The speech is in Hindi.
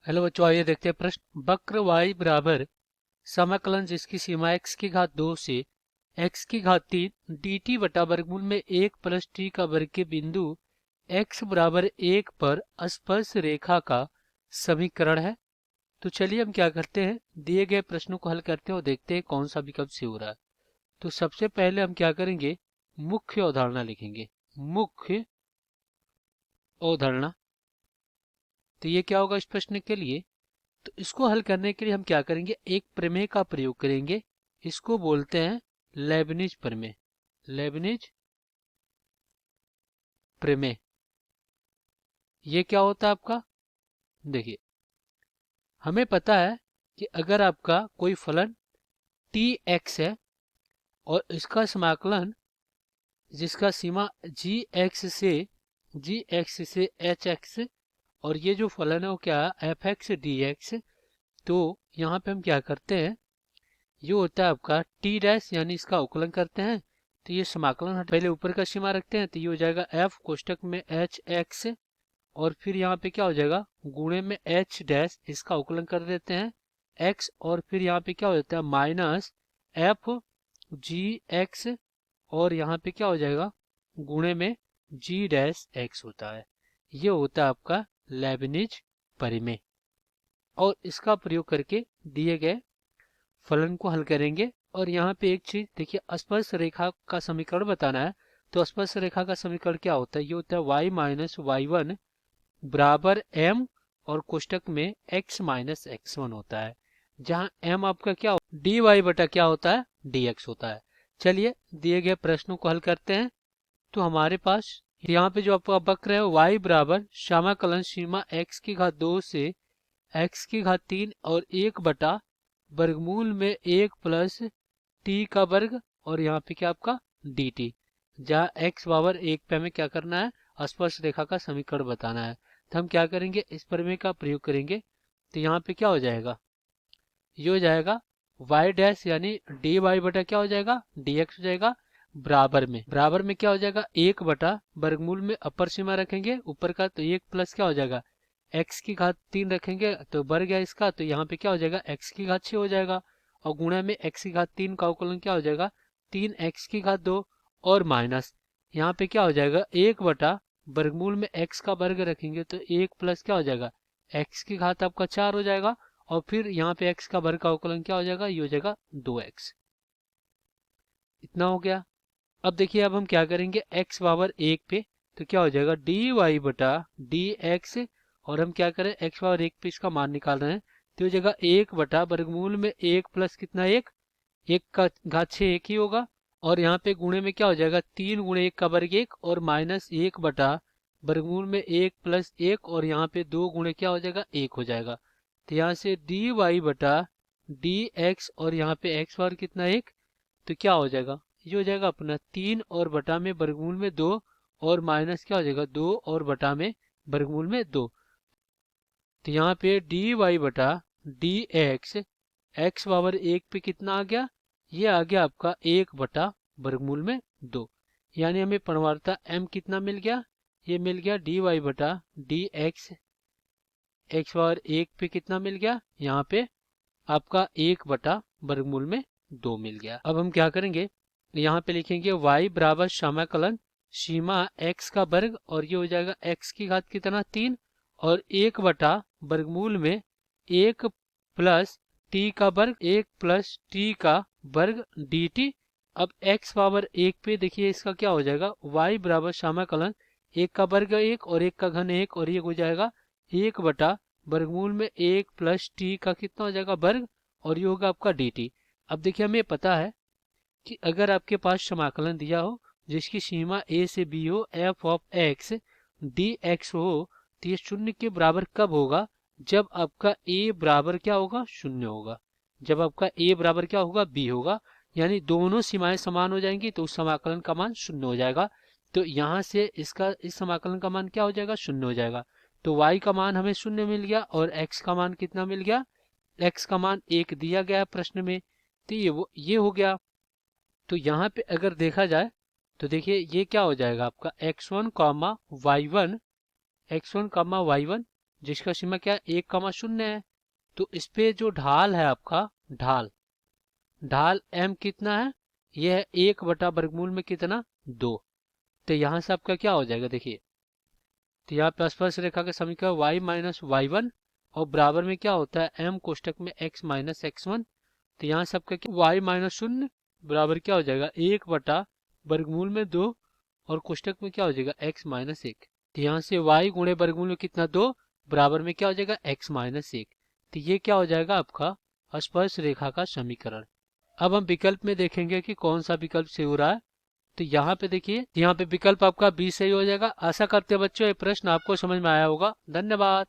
हेलो बच्चों, आइए देखते हैं प्रश्न। वक्र y बराबर समाकलन जिसकी सीमा x की घात 2 से x की घात 3 dt बटा वर्गमूल में 1 प्लस t का वर्ग के बिंदु x बराबर 1 पर स्पर्श रेखा का समीकरण है। तो चलिए हम क्या करते हैं, दिए गए प्रश्नों को हल करते हैं और देखते हैं कौन सा विकल्प सही हो रहा है। तो सबसे पहले हम क्या करेंगे, मुख्य अवधारणा लिखेंगे। मुख्य अवधारणा, तो ये क्या होगा इस प्रश्न के लिए। तो इसको हल करने के लिए हम क्या करेंगे, एक प्रमेय का प्रयोग करेंगे। इसको बोलते हैं लेबनिज प्रमेय। लेबनिज प्रमेय ये क्या होता है आपका, देखिए हमें पता है कि अगर आपका कोई फलन टी एक्स है और इसका समाकलन जिसका सीमा जी एक्स से एच एक्स, और ये जो फलन है वो क्या है एफ एक्स डी एक्स। तो यहाँ पे हम क्या करते हैं, ये होता है आपका टी डैश, यानी इसका अवकलन करते हैं। तो ये समाकलन पहले ऊपर का सीमा रखते हैं, तो ये हो जाएगा एफ कोष्टक में एच एक्स, और फिर यहाँ पे क्या हो जाएगा गुणे में एच डैश, इसका अवकलन कर देते हैं एक्स, और फिर यहाँ पे क्या हो जाता है माइनस एफ जी एक्स, और यहाँ पे क्या हो जाएगा गुणे में जी डैश एक्स होता है। ये होता है आपका लेबनिज परिमेय, और इसका प्रयोग करके दिए गए फलन को हल करेंगे। और यहाँ पे एक चीज देखिए, स्पर्श रेखा का समीकरण बताना है। तो स्पर्श रेखा का समीकरण क्या होता है, ये होता है y माइनस वाई वन बराबर m, और कोष्टक में x माइनस एक्स वन होता है, जहाँ m आपका क्या dy बटा क्या होता है dx होता है। चलिए दिए गए प्रश्नों को हल करते हैं। तो हमारे पास यहाँ पे जो आपका वक्र है y बराबर समाकलन सीमा x की घात 2 से x की घात 3 और 1 बटा वर्गमूल में 1 प्लस टी का वर्ग, और यहाँ पे क्या आपका डी टी, जहाँ x बराबर 1 पे हमें क्या करना है स्पर्श रेखा का समीकरण बताना है। तो हम क्या करेंगे, इस प्रमेय का प्रयोग करेंगे। तो यहाँ पे क्या हो जाएगा, ये हो जाएगा y डैश यानी डी वाई बटा क्या हो जाएगा dx हो जाएगा, बराबर में क्या हो जाएगा 1 बटा वर्गमूल में अपर सीमा रखेंगे ऊपर का, तो 1 प्लस क्या हो जाएगा x की घात 3 रखेंगे तो बढ़ गया इसका, तो यहाँ पे क्या हो जाएगा x की घात 6 हो जाएगा, और गुणा में x की घात 3 का अवकलन क्या हो जाएगा 3x की घात 2, और माइनस यहाँ पे क्या हो जाएगा 1 बटा वर्गमूल में x का वर्ग रखेंगे तो 1 प्लस क्या हो जाएगा x की घात आपका 4 हो जाएगा, और फिर यहाँ पे x का वर्ग का अवकलन क्या हो जाएगा, ये हो जाएगा 2x। इतना हो गया। अब देखिए अब हम क्या करेंगे x बराबर 1 पे, तो क्या हो जाएगा डी वाई बटा डी एक्स, और हम क्या करें x बराबर 1 पे इसका मान निकाल रहे हैं, तो हो जाएगा 1 बटा वर्गमूल में 1 प्लस कितना 1, 1 का घात 6 1 ही होगा, और यहाँ पे गुणे में क्या हो जाएगा 3 गुणे 1 का वर्ग 1, और माइनस 1 बटा वर्गमूल में 1 प्लस 1, और यहाँ पे 2 गुणे क्या हो जाएगा 1 हो जाएगा। तो यहाँ से डी वाई बटा डी एक्स, और यहाँ पे x बराबर कितना 1, तो क्या हो जाएगा ये हो जाएगा अपना 3 और बटा में वर्गमूल में 2, और माइनस क्या हो जाएगा 2 और बटा में वर्गमूल में 2। तो यहाँ पे डी वाई बटा डी एक्स, एक्स पावर 1 पे कितना आ गया, ये आ गया आपका 1 बटा वर्गमूल में 2, यानी हमें परिमाणता m कितना मिल गया, ये मिल गया डी वाई बटा डी एक्स, एक्स पावर 1 पे कितना मिल गया यहाँ पे आपका 1 बटा वर्गमूल में 2 मिल गया। अब हम क्या करेंगे, यहाँ पे लिखेंगे y बराबर समाकलन सीमा x का वर्ग, और ये हो जाएगा x की घात कितना 3, और 1 बटा वर्गमूल में 1 प्लस t का वर्ग, 1 प्लस t का वर्ग dt। अब x पावर 1 पे देखिए इसका क्या हो जाएगा y बराबर समाकलन 1 का वर्ग 1 और 1 का घन 1, और ये हो जाएगा 1 बटा वर्गमूल में 1 प्लस t का कितना हो जाएगा वर्ग, और ये होगा आपका dt। अब देखिए हमें पता है कि अगर आपके पास समाकलन दिया हो जिसकी सीमा a से b हो, f ऑफ x dx हो, तो ये शून्य के बराबर कब होगा, जब आपका a बराबर क्या होगा शून्य होगा, जब आपका a बराबर क्या होगा b होगा, यानी दोनों सीमाएं समान हो जाएंगी तो उस समाकलन का मान शून्य हो जाएगा। तो यहाँ से इसका इस समाकलन का मान क्या हो जाएगा शून्य हो जाएगा। तो y का मान हमें शून्य मिल गया, और x का मान कितना मिल गया, x का मान 1 दिया गया है प्रश्न में, तो ये हो गया। तो यहाँ पे अगर देखा जाए तो देखिए ये क्या हो जाएगा आपका x1 comma y one, x1 comma y one, जिसका सीमा क्या है 1,0 है। तो इस पे जो ढाल है आपका, ढाल ढाल m कितना है, यह है 1/वर्गमूल में कितना 2। तो यहाँ से आपका क्या हो जाएगा देखिए, तो यहाँ पे स्पर्श रेखा का समीकरण y माइनस y1 और बराबर में क्या होता है m कोष्टक में x माइनस x1। तो यहाँ से आपका क्या y माइनस 0 बराबर क्या हो जाएगा 1/वर्गमूल में 2 और कोष्टक में क्या हो जाएगा x माइनस 1। तो यहाँ से y गुणे वर्गमूल में कितना 2 बराबर में क्या हो जाएगा x माइनस 1। तो ये क्या हो जाएगा आपका स्पर्श रेखा का समीकरण। अब हम विकल्प में देखेंगे कि कौन सा विकल्प सही हो रहा है। तो यहाँ पे देखिए, यहाँ पे विकल्प आपका बी सही हो जाएगा। आशा करते हैं बच्चों ये प्रश्न आपको समझ में आया होगा। धन्यवाद।